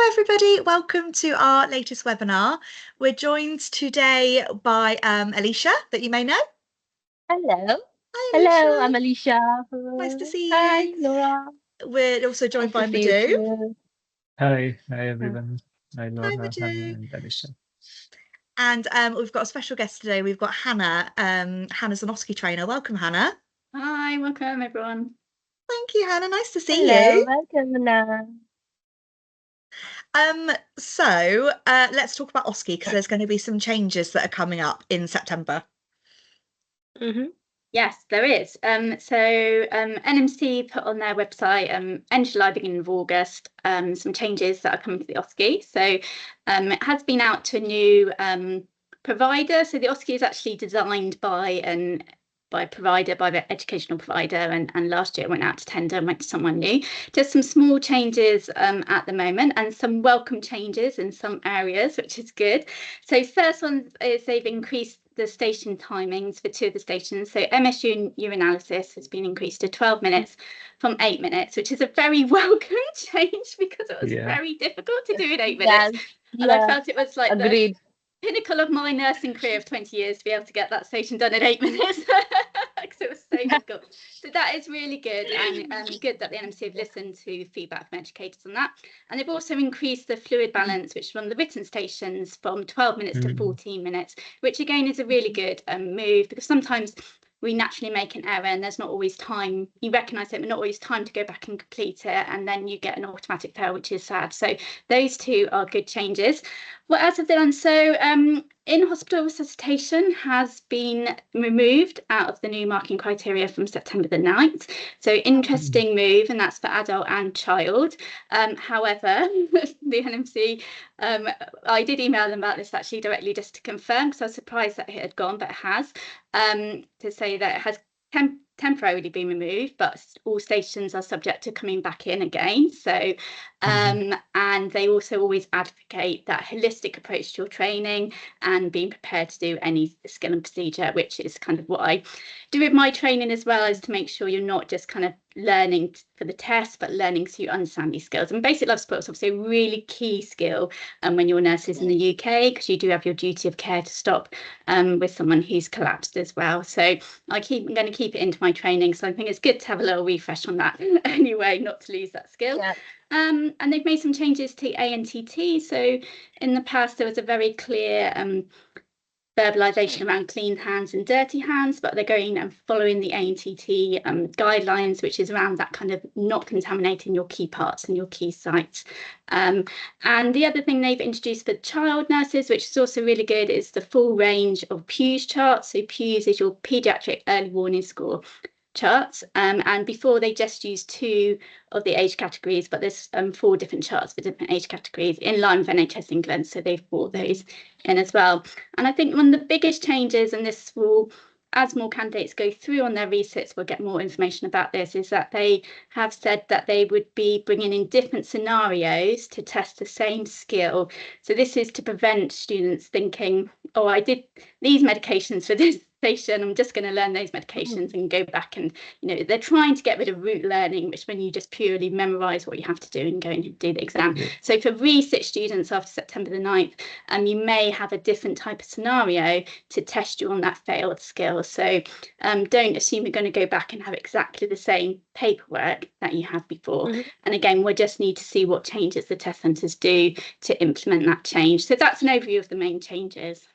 everybody, welcome to our latest webinar. We're joined today by Alisha, that you may know. Hello. Hi Hello, Alisha, I'm Alicia. nice to see Hi, you. Laura. We're also joined Nice by to see you Madhu. too. Hi Uh, everyone. Hi Hi Laura, hi Madhu. and Alisha. And we've got a special guest today. We've got Hannah. Hannah's an OSCE trainer. Welcome, Hannah. Hi, welcome everyone. Thank you, Hannah. Nice to see Hello, you. welcome, Anna. So let's talk about OSCE because there's going to be some changes that are coming up in September. Yes, there is. NMC put on their website end of July, beginning of August, some changes that are coming to the OSCE. So it has been out to a new provider. So the OSCE is actually designed by a provider, by the educational provider, and last year it went out to tender and went to someone new. Just some small changes at the moment, and some welcome changes in some areas, which is good. So first one is they've increased the station timings for 2 of the stations. So MSU urinalysis has been increased to 12 minutes from 8 minutes, which is a very welcome change because it was very difficult to do in 8 minutes. And I felt it was like agreed. The pinnacle of my nursing career of 20 years to be able to get that station done in 8 minutes because it was so difficult. So that is really good, and good that the NMC have listened to feedback from educators on that. And they've also increased the fluid balance, which is on the written stations, from 12 minutes to 14 minutes, which again is a really good move, because sometimes we naturally make an error and there's not always time. You recognise it, but not always time to go back and complete it, and then you get an automatic fail, which is sad. So those two are good changes. What else have they done? So in-hospital resuscitation has been removed out of the new marking criteria from September the 9th. So interesting move, and that's for adult and child. However, the NMC, I did email them about this actually directly just to confirm, because I was surprised that it had gone, but it has, to say that it has temporarily been removed, but all stations are subject to coming back in again. So and they also always advocate that holistic approach to your training and being prepared to do any skill and procedure, which is kind of what I do with my training as well, is to make sure you're not just kind of learning for the test, but learning so you understand these skills. And basic life support is obviously a really key skill when you're nurses in the UK, because you do have your duty of care to stop with someone who's collapsed as well. So I'm going to keep it into my training, so I think it's good to have a little refresh on that anyway, not to lose that skill. And they've made some changes to ANTT. So in the past there was a very clear verbalization around clean hands and dirty hands, but they're going and following the ANTT guidelines, which is around that kind of not contaminating your key parts and your key sites. And the other thing they've introduced for child nurses, which is also really good, is the full range of PEWS charts. So PEWS is your Pediatric Early Warning Score charts, and before they just used 2 of the age categories, but there's 4 different charts for different age categories in line with NHS England, so they've brought those in as well. And I think one of the biggest changes, and this will, as more candidates go through on their resits, we'll get more information about this, is that they have said that they would be bringing in different scenarios to test the same skill. So this is to prevent students thinking, oh, I did these medications for this station, I'm just going to learn those medications and go back. And they're trying to get rid of rote learning, which when you just purely memorize what you have to do and go and do the exam. So for resit students after September the 9th, you may have a different type of scenario to test you on that failed skill. So don't assume you're going to go back and have exactly the same paperwork that you had before. And again, we just need to see what changes the test centres do to implement that change. So that's an overview of the main changes.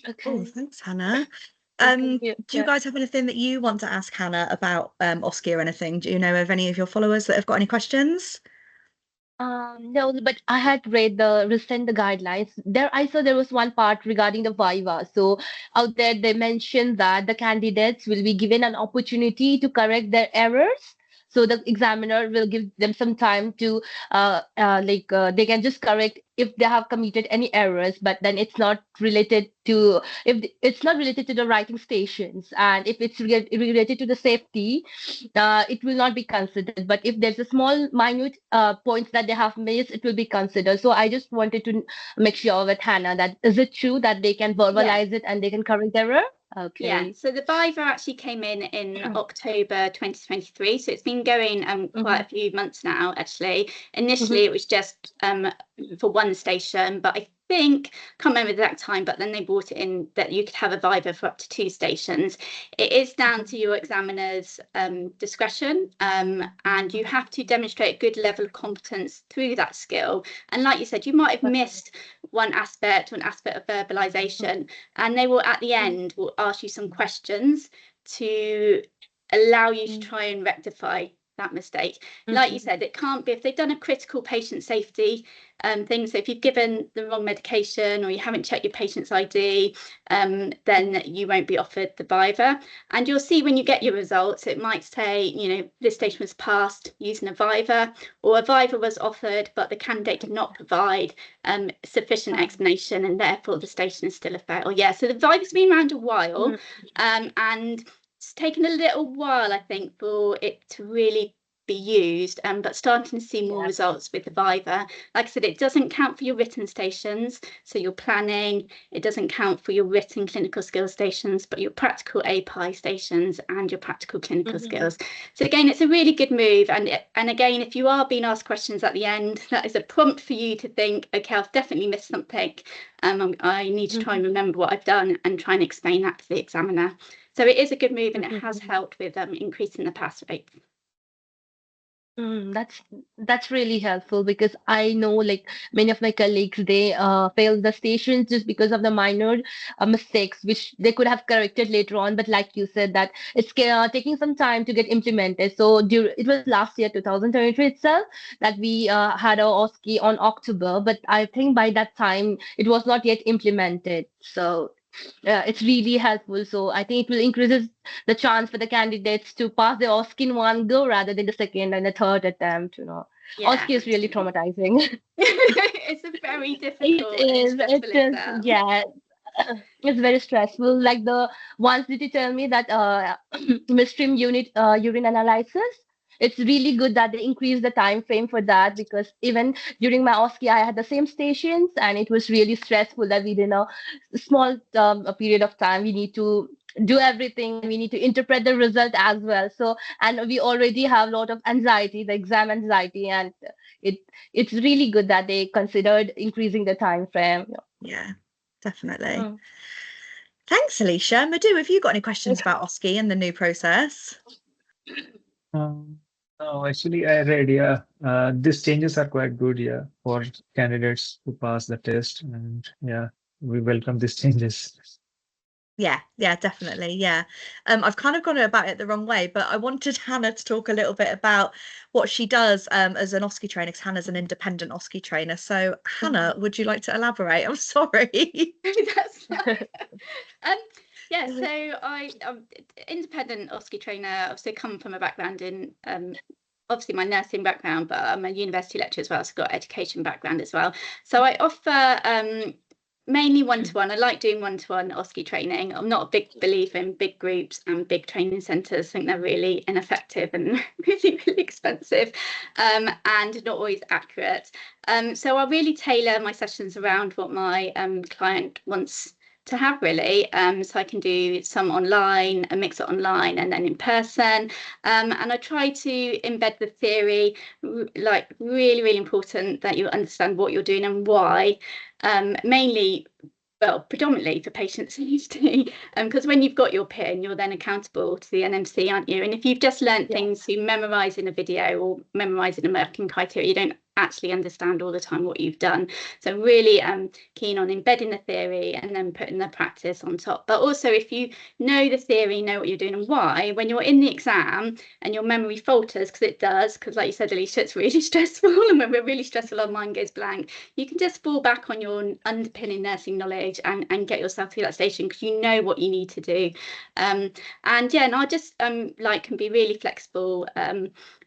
Okay. Oh, thanks, Hannah. Do you guys have anything that you want to ask Hannah about OSCE or anything? Do you know of any of your followers that have got any questions? No, but I had read the guidelines. I saw there was one part regarding the viva. So out there they mentioned that the candidates will be given an opportunity to correct their errors. So the examiner will give them some time to they can just correct if they have committed any errors, but then it's not related to the writing stations, and if it's related to the safety, it will not be considered. But if there's a small minute points that they have missed, it will be considered. So I just wanted to make sure with Hannah, that is it true that they can verbalize it and they can correct the error? Okay. Yeah, so the Viva actually came in October 2023, so it's been going quite a few months now, actually. Initially, it was just for one station, but I think, can't remember the exact time, but then they brought it in that you could have a Viva for up to 2 stations. It is down to your examiner's discretion, and you have to demonstrate a good level of competence through that skill. And like you said, you might have missed one aspect of verbalization, and they will at the end will ask you some questions to allow you to try and rectify that mistake. Like you said, it can't be if they've done a critical patient safety thing. So if you've given the wrong medication or you haven't checked your patient's ID, then you won't be offered the Viva. And you'll see when you get your results, it might say, you know, this station was passed using a Viva, or a Viva was offered, but the candidate did not provide sufficient explanation, and therefore the station is still a fail. Yeah, so the Viva's been around a while, and it's taken a little while, I think, for it to really be used, but starting to see more results with the Viva. Like I said, it doesn't count for your written stations, so your planning, it doesn't count for your written clinical skills stations, but your practical API stations and your practical clinical skills. So again, it's a really good move, and again, if you are being asked questions at the end, that is a prompt for you to think, okay, I've definitely missed something, I need to try and remember what I've done and try and explain that to the examiner. So it is a good move, and it has helped with increasing the pass rate. That's really helpful, because I know, like, many of my colleagues, they failed the stations just because of the minor mistakes which they could have corrected later on, but like you said, that it's taking some time to get implemented. So it was last year 2023 itself that we had our OSCE on October, but I think by that time it was not yet implemented. So it's really helpful. So I think it will increases the chance for the candidates to pass the OSCE in one go rather than the second and the third attempt. You know, Yeah, OSCE is really traumatizing. It's a very difficult and stressful exam. Yeah. It's very stressful. Like the ones that you tell me that midstream unit urine analysis, it's really good that they increase the time frame for that, because even during my OSCE, I had the same stations, and it was really stressful that within a small a period of time we need to do everything. We need to interpret the result as well. So, and we already have a lot of anxiety, the exam anxiety, and it's really good that they considered increasing the time frame. Yeah, definitely. Thanks, Alisha. Madhu, have you got any questions about OSCE and the new process? No, actually, I read, these changes are quite good, for candidates to pass the test, and we welcome these changes. Yeah, definitely. Yeah. I've kind of gone about it the wrong way, but I wanted Hannah to talk a little bit about what she does as an OSCE trainer, because Hannah's an independent OSCE trainer. So Hannah, would you like to elaborate? I'm sorry. That's fine. Yeah, so I'm independent OSCE trainer. Obviously, come from a background in obviously my nursing background, but I'm a university lecturer as well, so I've got education background as well. So I offer mainly one-to-one. I like doing one-to-one OSCE training. I'm not a big believer in big groups and big training centres. I think they're really ineffective and really, really expensive, and not always accurate. So I really tailor my sessions around what my client wants to have, really. So I can do some online, a mix of online and then in person, and I try to embed the theory, like really, really important that you understand what you're doing and why, mainly, well, predominantly for patient safety, because when you've got your PIN, you're then accountable to the NMC, aren't you? And if you've just learnt things you memorise in a video or memorise in a marking criteria, you don't actually understand all the time what you've done. So really keen on embedding the theory and then putting the practice on top. But also, if you know the theory, know what you're doing and why, when you're in the exam and your memory falters, because it does, because like you said, Alisha, it's really stressful, and when we're really stressful, our mind goes blank, you can just fall back on your underpinning nursing knowledge and get yourself through that station, because you know what you need to do. And I just can be really flexible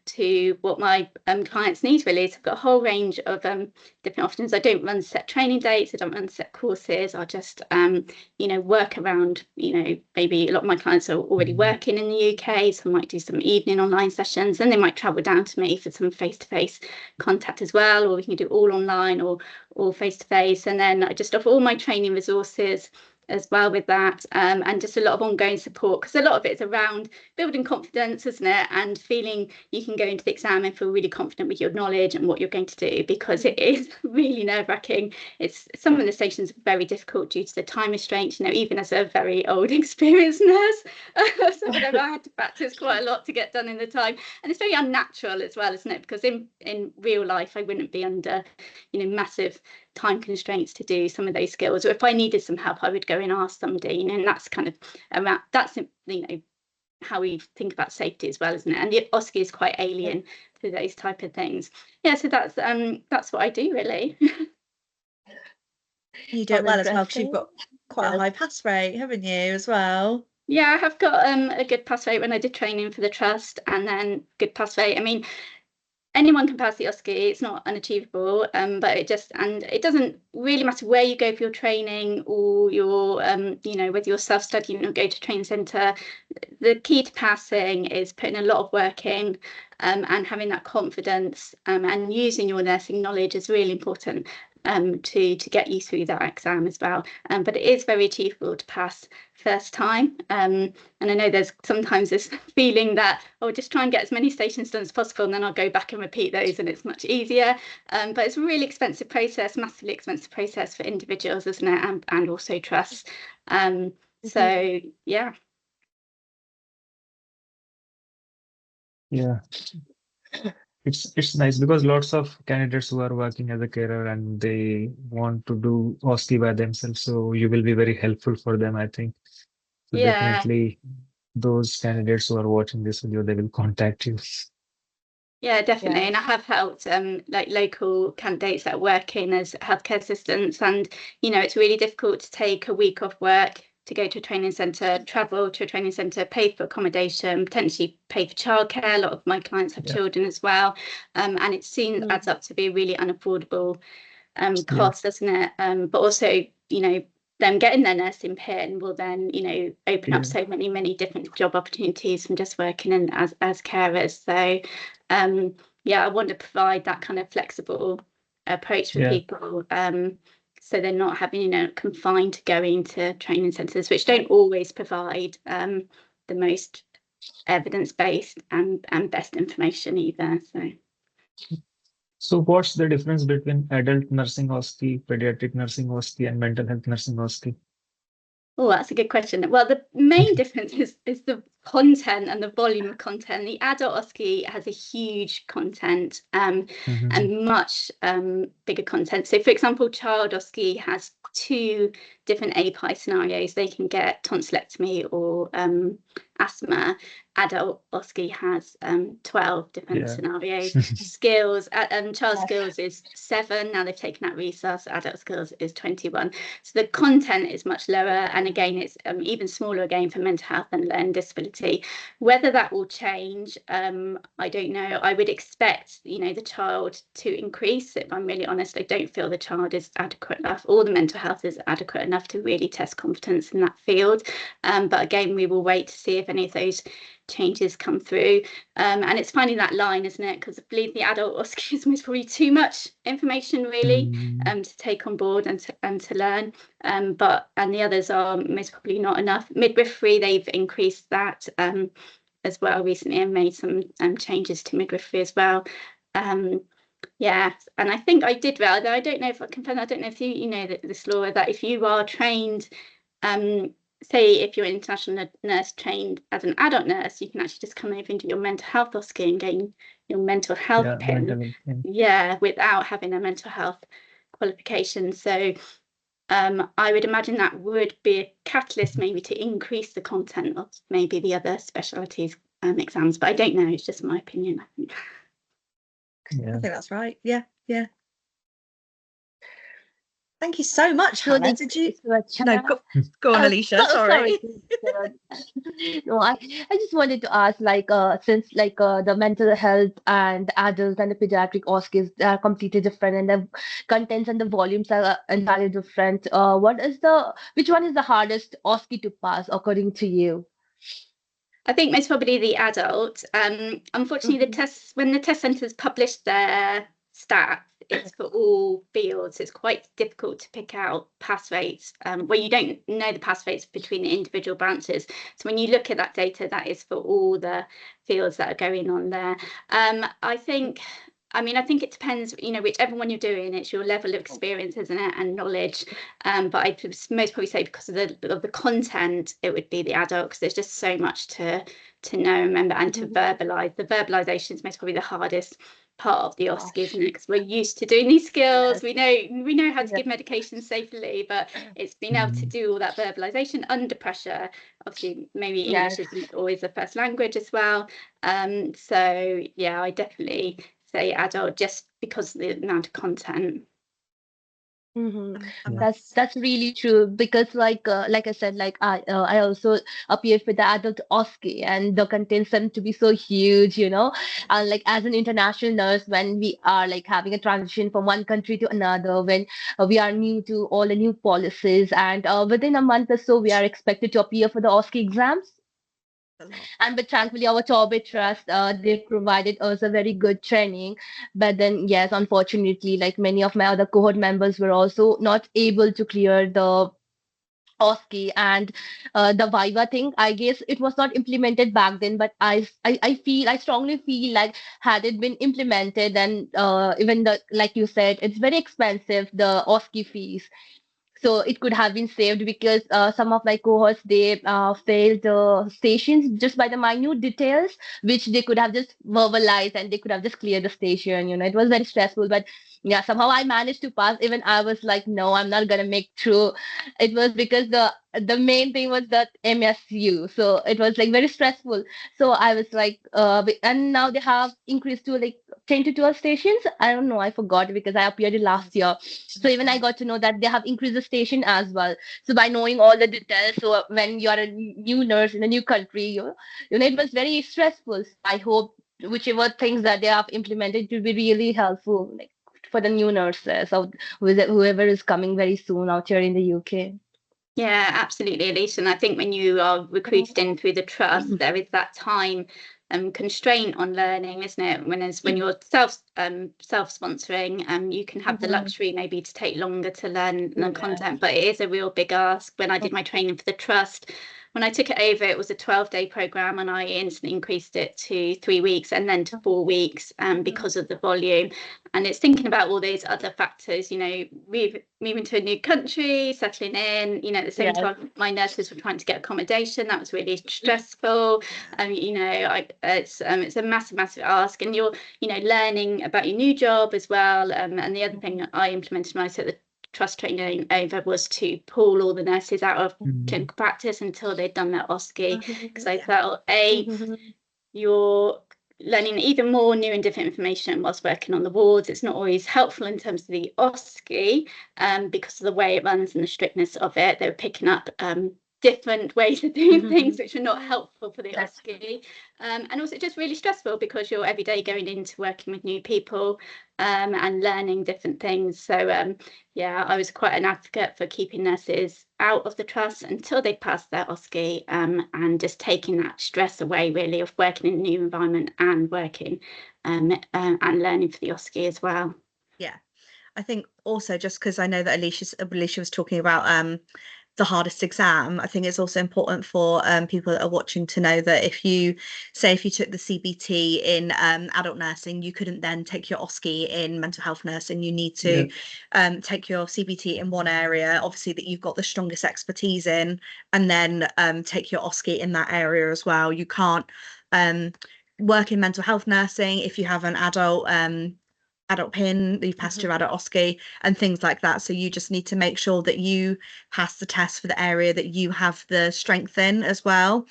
to what my clients need, really. So I've got a whole range of different options. I don't run set training dates, I don't run set courses. I just work around, maybe a lot of my clients are already working in the UK, so I might do some evening online sessions, and they might travel down to me for some face-to-face contact as well, or we can do all online or face-to-face. And then I just offer all my training resources as well with that, and just a lot of ongoing support, because a lot of it is around building confidence, isn't it, and feeling you can go into the exam and feel really confident with your knowledge and what you're going to do, because it is really nerve-wracking. It's some of the stations are very difficult due to the time restraints, even as a very old experienced nurse. So I had to practice quite a lot to get done in the time, and it's very unnatural as well, isn't it, because in real life I wouldn't be under massive time constraints to do some of those skills, or if I needed some help I would go and ask somebody, and that's kind of around, that's how we think about safety as well, isn't it? And the OSCE is quite alien to those type of things. So that's what I do, really. You do it well as well, because you've got quite a high pass rate, haven't you, as well? Yeah, I have got a good pass rate when I did training for the trust, and then good pass rate. I mean, anyone can pass the OSCE, it's not unachievable, but it doesn't really matter where you go for your training, or your whether you're self-studying or go to training centre. The key to passing is putting a lot of work in, and having that confidence, and using your nursing knowledge is really important to get you through that exam as well. But it is very achievable to pass first time, and I know there's sometimes this feeling that, just try and get as many stations done as possible, and then I'll go back and repeat those and it's much easier, but it's a really expensive process, massively expensive process for individuals, isn't it, and also trusts. So yeah. It's nice, because lots of candidates who are working as a carer and they want to do OSCE by themselves, so you will be very helpful for them, I think. So definitely those candidates who are watching this video, they will contact you. Yeah, definitely. And I have helped like local candidates that are working as healthcare assistants, and it's really difficult to take a week off work to go to a training centre, travel to a training centre, pay for accommodation, potentially pay for childcare. A lot of my clients have children as well, and it adds up to be a really unaffordable cost, doesn't it? But also, them getting their nursing pin will then, open up so many different job opportunities from just working in as carers. So I want to provide that kind of flexible approach for people, so they're not having, confined to going to training centres, which don't always provide the most evidence-based and best information either. So what's the difference between adult nursing OSCE, pediatric nursing OSCE, and mental health nursing OSCE? Oh, that's a good question. Well, the main difference is the content and the volume of content. The adult OSCE has a huge content, and much bigger content. So, for example, child OSCE has 2 different API scenarios. They can get tonsillectomy or asthma. Adult OSCE has 12 different scenarios. Skills, child skills is 7. Now they've taken out resus. Adult skills is 21. So the content is much lower, and again, it's even smaller again for mental health and learning disability. Whether that will change, I don't know. I would expect, the child to increase. If I'm really honest, I don't feel the child is adequate enough, or the mental health is adequate enough to really test competence in that field. But again, we will wait to see if any of those changes come through, and it's finding that line, isn't it? Because I believe the adult OSCE is probably too much information, really, to take on board and to learn, and the others are most probably not enough. Midwifery, they've increased that as well recently, and made some changes to midwifery as well. And I think I did well, though I don't know if I confirm. I don't know if you know this, Laura, that if you are trained, say if you're an international nurse trained as an adult nurse, you can actually just come over and do your mental health OSCE and gain your mental health pin, without having a mental health qualification. So I would imagine that would be a catalyst maybe to increase the content of maybe the other specialties exams, but I don't know, it's just my opinion, I think. I think that's right. Yeah. Thank you so much, Hannah. Did you? No, go on, Alisha. Sorry. No, I just wanted to ask, since the mental health and adult and the pediatric OSCEs are completely different, and the contents and the volumes are entirely different. Which one is the hardest OSCE to pass, according to you? I think most probably the adult. Unfortunately, when the test centres publish their stat is for all fields. It's quite difficult to pick out pass rates where you don't know the pass rates between the individual branches. So when you look at that data, that is for all the fields that are going on there. I think it depends, whichever one you're doing, it's your level of experience, isn't it, and knowledge. But I'd most probably say because of the content, it would be the adult, because there's just so much to know and remember and to verbalise. The verbalisation is most probably the hardest part of the OSCE, isn't it? Because we're used to doing these skills. We know how to give medication safely, but it's being able to do all that verbalisation under pressure. Obviously, maybe English isn't always the first language as well. So yeah, I definitely say adult, just because of the amount of content. That's really true, because like I said, like I also appeared for the adult OSCE, and the contents seem to be so huge, and like as an international nurse, when we are like having a transition from one country to another, when we are new to all the new policies, and within a month or so we are expected to appear for the OSCE exams. But thankfully our Torbay Trust, they provided us a very good training. But then yes, unfortunately, like many of my other cohort members were also not able to clear the OSCE, and the viva thing, I guess it was not implemented back then, but I strongly feel like had it been implemented, and even like you said, it's very expensive, the OSCE fees. So it could have been saved, because some of my cohorts, they failed stations just by the minute details, which they could have just verbalized, and they could have just cleared the station. It was very stressful, but yeah, somehow I managed to pass. Even I was like, no, I'm not gonna make through. It was because the main thing was that MSU, so it was like very stressful. So I was like, and now they have increased to like 10 to 12 stations. I don't know, I forgot, because I appeared in last year. So even I got to know that they have increased the station as well. So by knowing all the details, so when you are a new nurse in a new country, it was very stressful. I hope whichever things that they have implemented will be really helpful, like for the new nurses, or whoever is coming very soon out here in the UK. Yeah, absolutely, Alisha. And I think when you are recruited in through the trust, there is that time constraint on learning, isn't it? When you're self-sponsoring, you can have the luxury maybe to take longer to learn the content, but it is a real big ask. When I did my training for the trust, when I took it over, it was a 12-day program, and I instantly increased it to 3 weeks and then to 4 weeks because of the volume. And it's thinking about all these other factors, moving to a new country, settling in, at the same time, my nurses were trying to get accommodation. That was really stressful. It's a massive ask, and you're, learning about your new job as well. And the other thing I implemented when I took the trust training over was to pull all the nurses out of clinical practice until they'd done their OSCE, because I felt you're learning even more new and different information whilst working on the wards. It's not always helpful in terms of the OSCE because of the way it runs and the strictness of it. They were picking up different ways of doing things which are not helpful for the OSCE, and also just really stressful because you're every day going into working with new people and learning different things. So yeah, I was quite an advocate for keeping nurses out of the trust until they passed their OSCE, and just taking that stress away really of working in a new environment and working and learning for the OSCE as well. Yeah, I think also, just because I know that Alisha was talking about the hardest exam, I think it's also important for people that are watching to know that if you took the CBT in adult nursing, you couldn't then take your OSCE in mental health nursing. You need to take your CBT in one area, obviously, that you've got the strongest expertise in, and then take your OSCE in that area as well. You can't work in mental health nursing if you have an adult PIN, you've passed your adult OSCE and things like that. So you just need to make sure that you pass the test for the area that you have the strength in as well.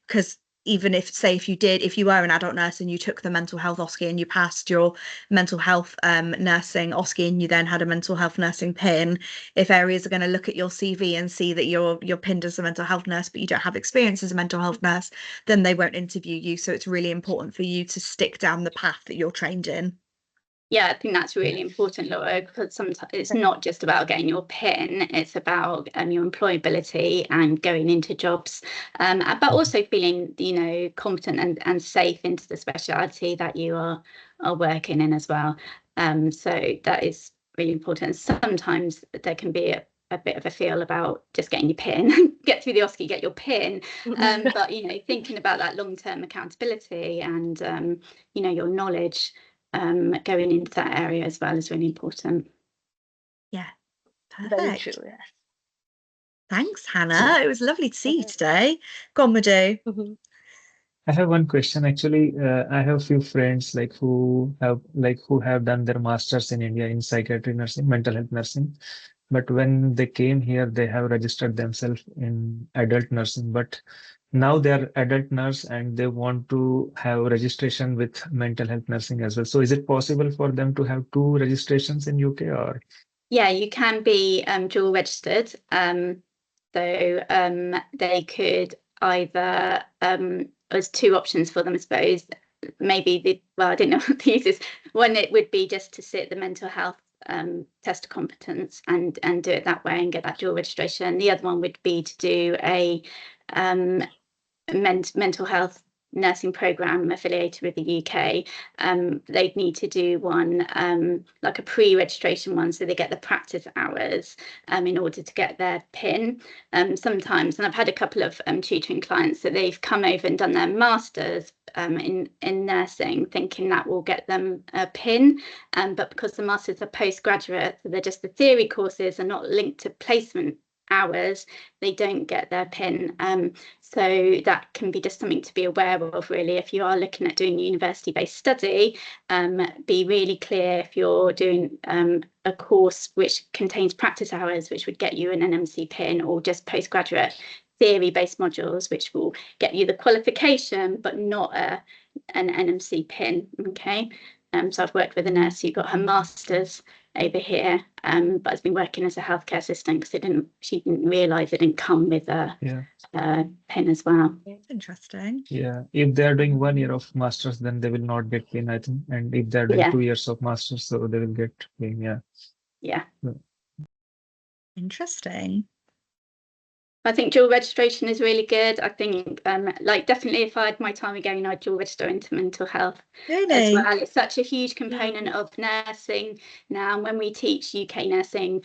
Because even if you were an adult nurse and you took the mental health OSCE and you passed your mental health nursing OSCE, and you then had a mental health nursing PIN, if areas are going to look at your CV and see that you're pinned as a mental health nurse but you don't have experience as a mental health nurse, then they won't interview you. So it's really important for you to stick down the path that you're trained in. Yeah, I think that's really important, Laura, because sometimes it's not just about getting your PIN, it's about your employability and going into jobs, but also feeling, competent and safe into the specialty that you are working in as well. So that is really important. Sometimes there can be a bit of a feel about just getting your PIN, get through the OSCE, get your PIN. But, you know, thinking about that long-term accountability and, you know, your knowledge going into that area as well is really important. Yeah, Very perfect. true. Yes. Thanks, Hannah. It was lovely to see you today. Go on, Madhu. I have one question actually. I have a few friends who have done their masters in India in psychiatry nursing, mental health nursing. But when they came here, they have registered themselves in adult nursing. But now they are adult nurse and they want to have registration with mental health nursing as well. So is it possible for them to have two registrations in UK or? Yeah, you can be dual registered. So they could either, there's two options for them, I suppose. Maybe I don't know what the use is. One, it would be just to sit the mental health test of competence and do it that way and get that dual registration. The other one would be to do a mental health nursing program affiliated with the UK. They'd need to do one like a pre-registration one, so they get the practice hours in order to get their PIN. Sometimes, and I've had a couple of tutoring clients that they've come over and done their masters in nursing, thinking that will get them a PIN, but because the masters are postgraduate, so they're just the theory courses and not linked to placement hours, they don't get their PIN. So that can be just something to be aware of, really. If you are looking at doing university-based study, be really clear if you're doing a course which contains practice hours, which would get you an NMC PIN, or just postgraduate theory-based modules, which will get you the qualification, but not an NMC PIN, okay? So I've worked with a nurse who got her master's over here, but has been working as a healthcare assistant because she didn't realise it didn't come with a PIN as well. It's interesting. Yeah, if they are doing 1 year of masters, then they will not get PIN, I think. And if they're doing 2 years of masters, so they will get PIN. Yeah. Interesting. I think dual registration is really good. I think, definitely if I had my time again, I'd dual register into mental health as well. It's such a huge component of nursing now. When we teach UK nursing,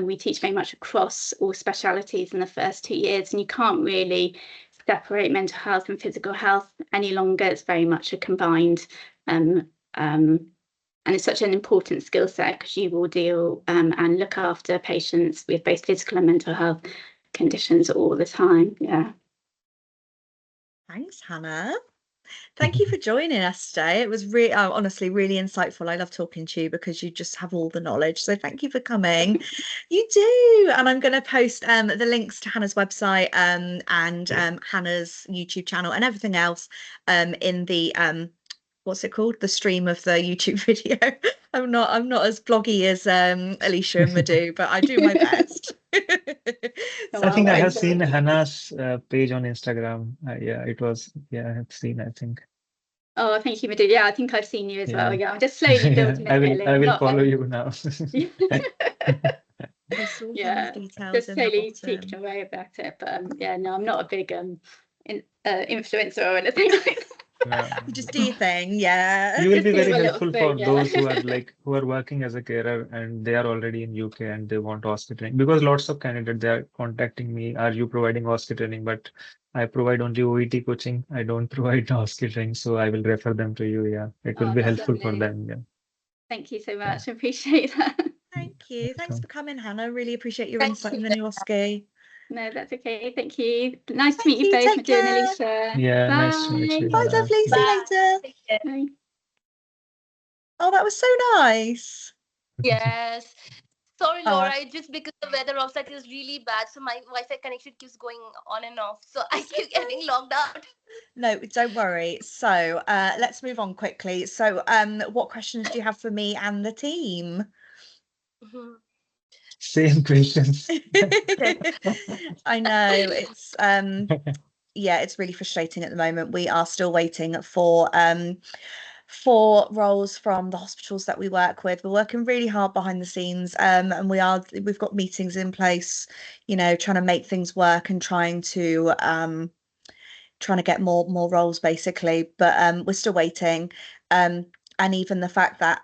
we teach very much across all specialties in the first 2 years, and you can't really separate mental health and physical health any longer. It's very much a combined, and it's such an important skill set because you will deal and look after patients with both physical and mental health conditions all the time. Yeah. Thanks, Hannah. Thank you for joining us today. It was really, honestly, really insightful. I love talking to you because you just have all the knowledge. So thank you for coming. You do. And I'm going to post the links to Hannah's website and Hannah's YouTube channel and everything else in the what's it called? The stream of the YouTube video. I'm not as bloggy as Alisha and Madhu, but I do my best. So I think I have seen Hannah's page on Instagram. I have seen, I think. Oh, thank you, Madhu. Yeah, I think I've seen you as well. Yeah, I'm just slowly building it. I will follow you now. Yeah, just slowly tweaking away about it. But no, I'm not a big influencer or anything like that. No. You just do your thing, yeah. You will be very helpful for those who are working as a carer and they are already in UK and they want OSCE training, because lots of candidates, they are contacting me, are you providing OSCE training? But I provide only OET coaching. I don't provide OSCE training, so I will refer them to you. Yeah, it will be helpful for them. Yeah. Thank you so much. I appreciate that. Thank you. Thanks for coming, Hannah. Really appreciate your insight in the new OSCE. No, that's okay. Thank you. Nice to meet you both, Madhu and Alisha. Yeah, nice to meet you. Bye, lovely. See you later. Bye. Oh, that was so nice. Yes. Sorry, Laura, it's just because the weather outside is really bad, so my Wi-Fi connection keeps going on and off, so I keep getting logged out. No, don't worry. So let's move on quickly. So what questions do you have for me and the team? Same questions. I know, it's it's really frustrating at the moment. We are still waiting for roles from the hospitals that we work with. We're working really hard behind the scenes, and we've got meetings in place, trying to make things work and trying to get more roles basically, but we're still waiting, and even the fact that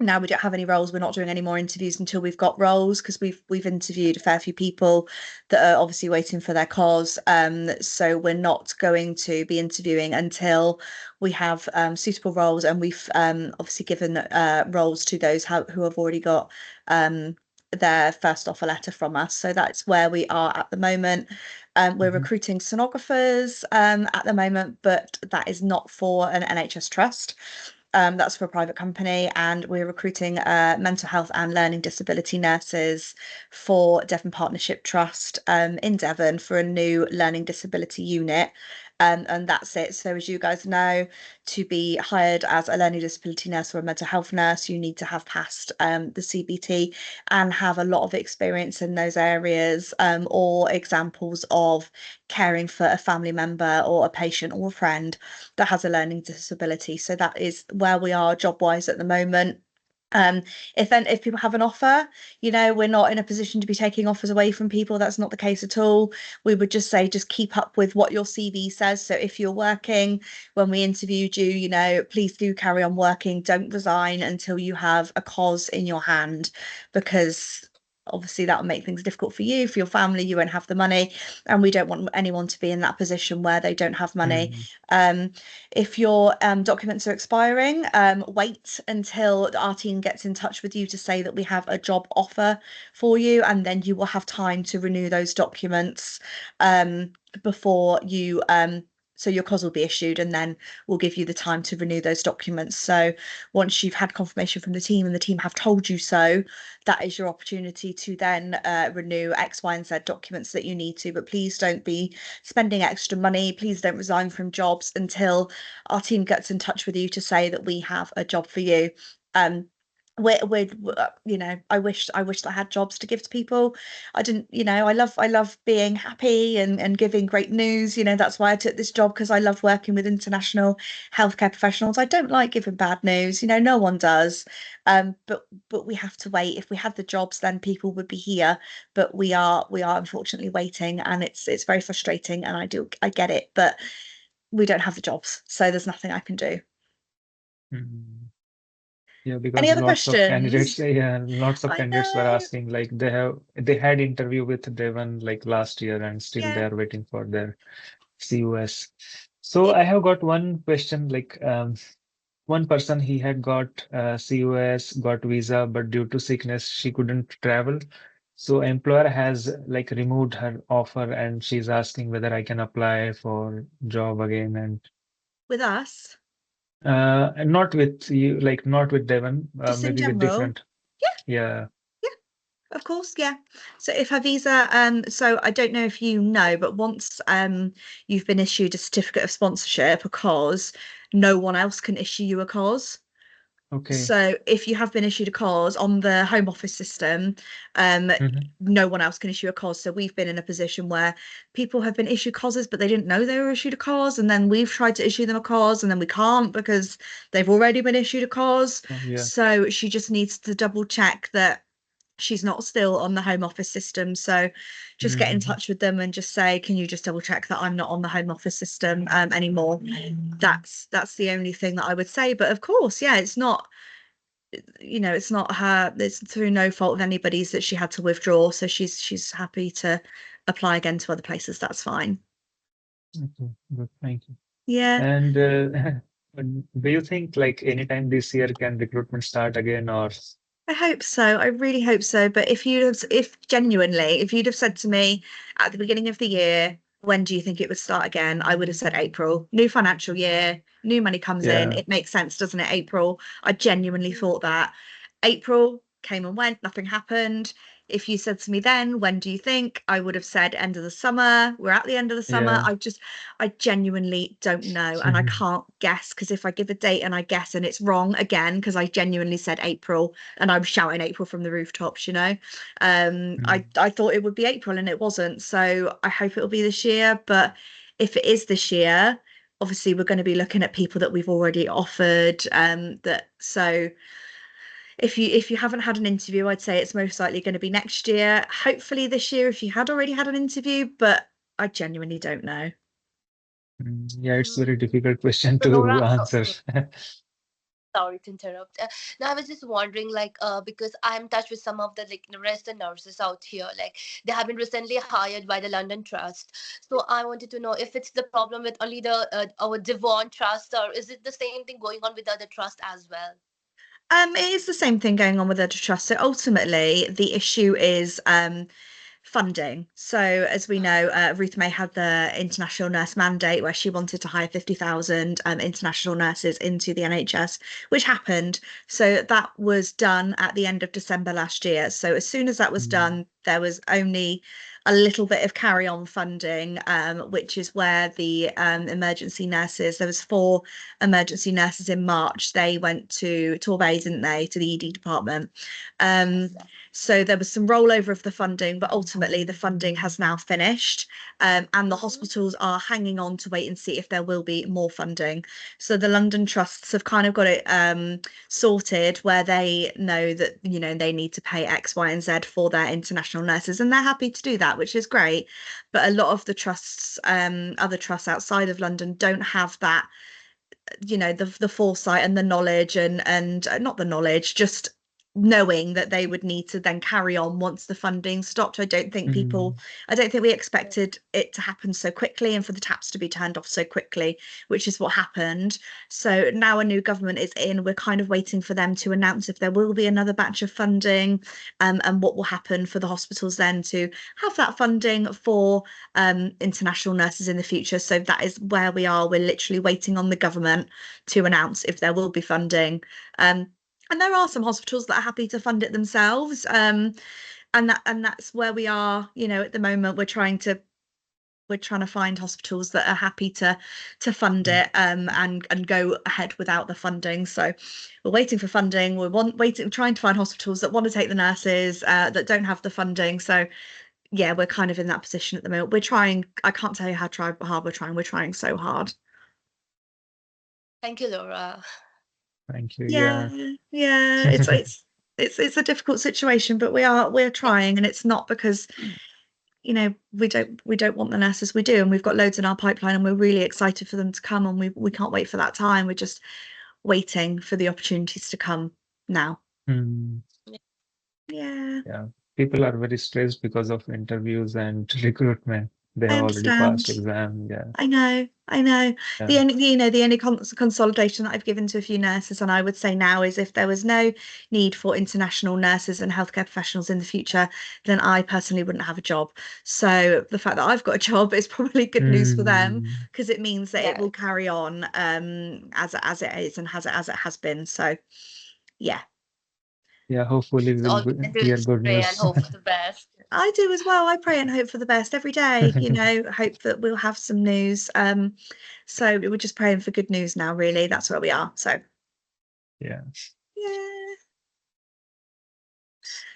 now we don't have any roles. We're not doing any more interviews until we've got roles, because we've interviewed a fair few people that are obviously waiting for their cause. So we're not going to be interviewing until we have suitable roles, and we've obviously given roles to those who have already got their first offer letter from us. So that's where we are at the moment. We're recruiting sonographers at the moment, but that is not for an NHS trust. That's for a private company, and we're recruiting mental health and learning disability nurses for Devon Partnership Trust in Devon for a new learning disability unit. And that's it. So as you guys know, to be hired as a learning disability nurse or a mental health nurse, you need to have passed the CBT and have a lot of experience in those areas, or examples of caring for a family member or a patient or a friend that has a learning disability. So that is where we are job wise at the moment. If people have an offer, we're not in a position to be taking offers away from people. That's not the case at all. We would just say, just keep up with what your CV says. So if you're working when we interviewed you, please do carry on working. Don't resign until you have a cause in your hand, because obviously that will make things difficult for you, for your family. You won't have the money, and we don't want anyone to be in that position where they don't have money. If your documents are expiring, wait until our team gets in touch with you to say that we have a job offer for you, and then you will have time to renew those documents before you so your COS will be issued, and then we'll give you the time to renew those documents. So once you've had confirmation from the team and the team have told you so, that is your opportunity to then renew X, Y, and Z documents that you need to. But please don't be spending extra money. Please don't resign from jobs until our team gets in touch with you to say that we have a job for you. we're I wish I had jobs to give to people. I didn't, I love being happy and giving great news. That's why I took this job, because I love working with international healthcare professionals. I don't like giving bad news, no one does. But we have to wait. If we had the jobs, then people would be here, but we are unfortunately waiting, and it's very frustrating, and I get it, but we don't have the jobs, so there's nothing I can do. Yeah, Any because other lots of candidates, questions? lots of I candidates were know. asking, like they had interview with Devon like last year, and still they Yeah. are waiting for their COS. So I have got one question, like one person, he had got COS, got visa, but due to sickness she couldn't travel. So employer has like removed her offer, and she's asking whether I can apply for job again. And With us, not with you, like not with Devon, just in maybe with general. different. Yeah. Yeah. Of course, yeah. So if her visa, so I don't know if you know, but once you've been issued a certificate of sponsorship, a cause, no one else can issue you a cause. Okay. So if you have been issued a cause on the Home Office system, no one else can issue a cause. So we've been in a position where people have been issued causes, but they didn't know they were issued a cause, and then we've tried to issue them a cause, and then we can't because they've already been issued a cause. Oh, yeah. So she just needs to double check that she's not still on the Home Office system. So just get in touch with them and just say, can you just double check that I'm not on the Home Office system anymore? That's the only thing that I would say. But of course, yeah, it's not, it's not her, it's through no fault of anybody's that she had to withdraw. So she's happy to apply again to other places. That's fine. Okay, good. Thank you. Yeah. And do you think like anytime this year can recruitment start again, or? I hope so. I really hope so. But if you'd have said to me at the beginning of the year, when do you think it would start again? I would have said April. New financial year, new money comes in. Yeah. It makes sense, doesn't it? April. I genuinely thought that. April came and went, nothing happened. If you said to me then, when do you think? I would have said end of the summer. We're at the end of the summer. Yeah. I genuinely don't know, and I can't guess, because if I give a date and I guess and it's wrong again, because I genuinely said April and I was shouting April from the rooftops, I thought it would be April and it wasn't. So I hope it'll be this year. But if it is this year, obviously we're going to be looking at people that we've already offered. So if you haven't had an interview, I'd say it's most likely going to be next year. Hopefully this year if you had already had an interview, but I genuinely don't know. Yeah, it's very difficult question So to Laura, answer. sorry to interrupt. Now I was just wondering, like, because I'm in touch with some of the like resident nurses out here, like they have been recently hired by the London Trust. So I wanted to know if it's the problem with only the our Devon Trust, or is it the same thing going on with the other trust as well? It is the same thing going on with Edge Trust. So ultimately, the issue is funding. So as we know, Ruth May had the international nurse mandate where she wanted to hire 50,000 international nurses into the NHS, which happened. So that was done at the end of December last year. So as soon as that was done, there was only a little bit of carry-on funding, which is where the emergency nurses, there was 4 emergency nurses in March. They went to Torbay, didn't they, to the ED department. So there was some rollover of the funding, but ultimately the funding has now finished, and the hospitals are hanging on to wait and see if there will be more funding. So the London trusts have kind of got it sorted where they know that, you know, they need to pay X, Y, and Z for their international nurses, and they're happy to do that, which is great. But a lot of the trusts, other trusts outside of London, don't have that, you know, the foresight and the knowledge and not the knowledge, just knowing that they would need to then carry on once the funding stopped. I don't think we expected it to happen so quickly and for the taps to be turned off so quickly, which is what happened. So now a new government is in, we're kind of waiting for them to announce if there will be another batch of funding, and what will happen for the hospitals then to have that funding for international nurses in the future. So that is where we are. We're literally waiting on the government to announce if there will be funding. And there are some hospitals that are happy to fund it themselves, and that's where we are. You know, at the moment, we're trying to find hospitals that are happy to fund it, and go ahead without the funding. So we're waiting for funding. Trying to find hospitals that want to take the nurses, that don't have the funding. So yeah, we're kind of in that position at the moment. We're trying. I can't tell you how hard we're trying. We're trying so hard. Thank you, Laura. Thank you. Yeah. It's a difficult situation, but we're trying, and it's not because, you know, we don't want the nurses. We do, and we've got loads in our pipeline, and we're really excited for them to come, and we can't wait for that time. We're just waiting for the opportunities to come now. Yeah. People are very stressed because of interviews and recruitment. They have already passed exam. I know. Yeah. The only consolidation that I've given to a few nurses, and I would say now, is if there was no need for international nurses and healthcare professionals in the future, then I personally wouldn't have a job. So the fact that I've got a job is probably good news for them, because it means that it will carry on as it is and as it has been. So yeah. Yeah, hopefully we'll hear good pray news. and hope for the best. I do as well. I pray and hope for the best every day, you know, hope that we'll have some news. So we're just praying for good news now, really. That's where we are. So Yeah.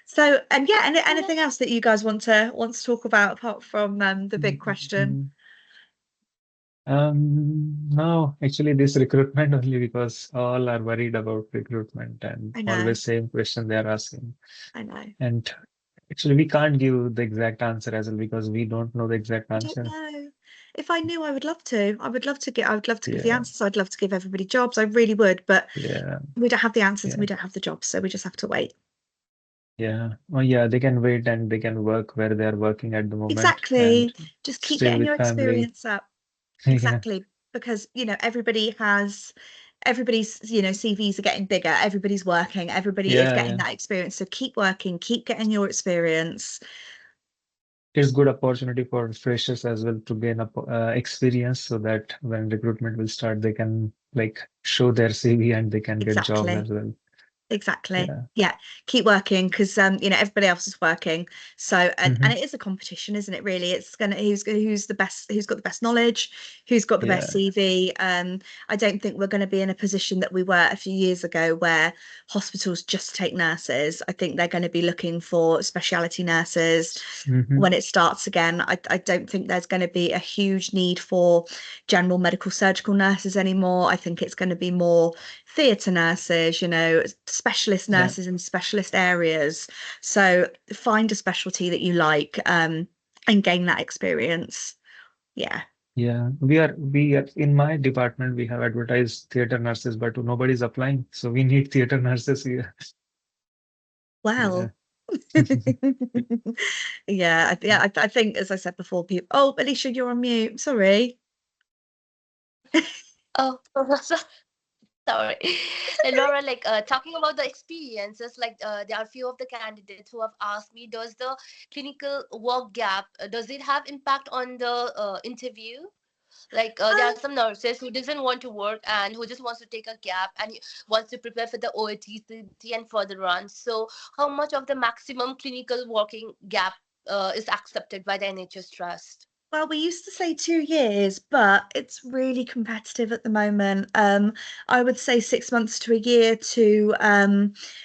So, and anything else that you guys want to talk about apart from the big question? No, actually this recruitment only, because all are worried about recruitment and always same question they are asking. I know. And actually we can't give the exact answer as well, because we don't know the exact answer. I don't know. If I knew, I would love to. I would love to give the answers. I'd love to give everybody jobs. I really would, but we don't have the answers and we don't have the jobs, so we just have to wait. Yeah. Oh, yeah, they can wait and they can work where they are working at the moment. Exactly. Just keep stay getting with your family. experience up. Exactly. Because, you know, everybody's, you know, CVs are getting bigger. Everybody's working. Everybody is getting that experience. So keep working, keep getting your experience. It's good opportunity for freshers as well to gain experience, so that when recruitment will start, they can like show their CV and they can get jobs as well. Exactly. Yeah. Keep working, because you know, everybody else is working. So and it is a competition, isn't it? Really, it's gonna who's the best, who's got the best knowledge, who's got the best CV. I don't think we're going to be in a position that we were a few years ago, where hospitals just take nurses. I think they're going to be looking for specialty nurses when it starts again. I don't think there's going to be a huge need for general medical surgical nurses anymore. I think it's going to be more theatre nurses, you know, specialist nurses in specialist areas. So find a specialty that you like, and gain that experience. Yeah. Yeah, we are in my department we have advertised theater nurses, but nobody's applying. So we need theater nurses here. Well, yeah, I think, as I said before, people. Oh, Alisha, you're on mute. Sorry. Oh, sorry. And Laura, like talking about the experiences, like there are a few of the candidates who have asked me, does the clinical work gap, does it have impact on the interview? Like there are some nurses who doesn't want to work and who just wants to take a gap and wants to prepare for the OAT and further on. So how much of the maximum clinical working gap is accepted by the NHS Trust? Well, we used to say 2 years, but it's really competitive at the moment. I would say 6 months to a year to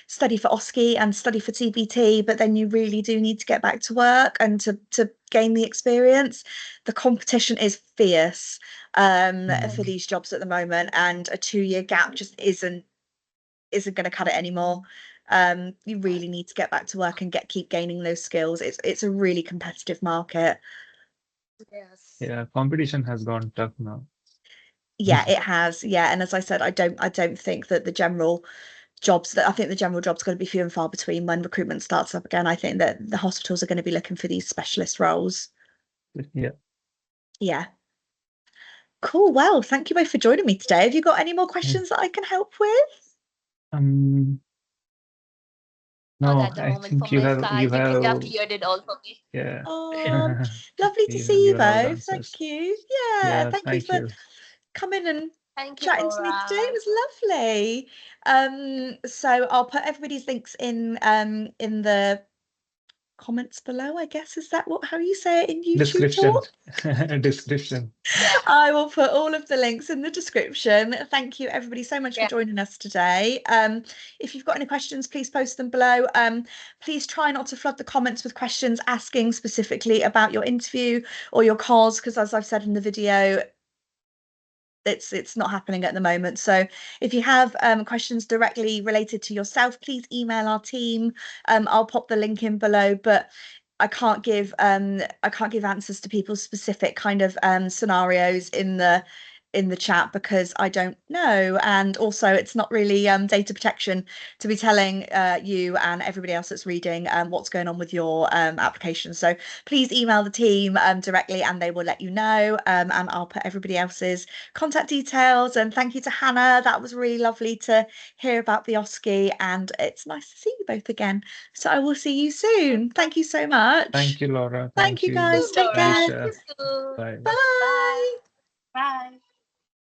study for OSCE and study for TBT, but then you really do need to get back to work and to gain the experience. The competition is fierce for these jobs at the moment, and a 2 year gap just isn't going to cut it anymore. You really need to get back to work and keep gaining those skills. It's a really competitive market. Yes. Yeah, competition has gone tough now. Yeah, it has. Yeah, and as I said, I don't think that the general jobs I think the general jobs going to be few and far between when recruitment starts up again. I think that the hospitals are going to be looking for these specialist roles. Yeah. Yeah. Cool. Well, thank you both for joining me today. Have you got any more questions that I can help with? Not No, at the I moment think from my side. You think you have have cleared it all for me. yeah. Oh, lovely to see you You have the both. Thank answers. you. Yeah, Yeah, thank you thank for you. coming and Thank you, chatting to me today. It Laura. was lovely. So I'll put everybody's links in the comments below, I guess. Is that how you say it in YouTube Description. talk? Description. Yeah. I will put all of the links in the description. Thank you everybody so much for Yeah. joining us today. If you've got any questions, please post them below. Please try not to flood the comments with questions asking specifically about your interview or your cause, because as I've said in the video, it's not happening at the moment. So if you have questions directly related to yourself, please email our team. I'll pop the link in below, but I can't give answers to people's specific kind of scenarios in the chat because I don't know, and also it's not really data protection to be telling you and everybody else that's reading what's going on with your application. So please email the team directly and they will let you know, and I'll put everybody else's contact details. And thank you to Hannah. That was really lovely to hear about the OSCE, and it's nice to see you both again. So I will see you soon. Thank you so much. Thank you, Laura. Thank Thank you you, guys. Take Laura. care. Alisha. See you soon. Bye. Bye. Bye. Bye.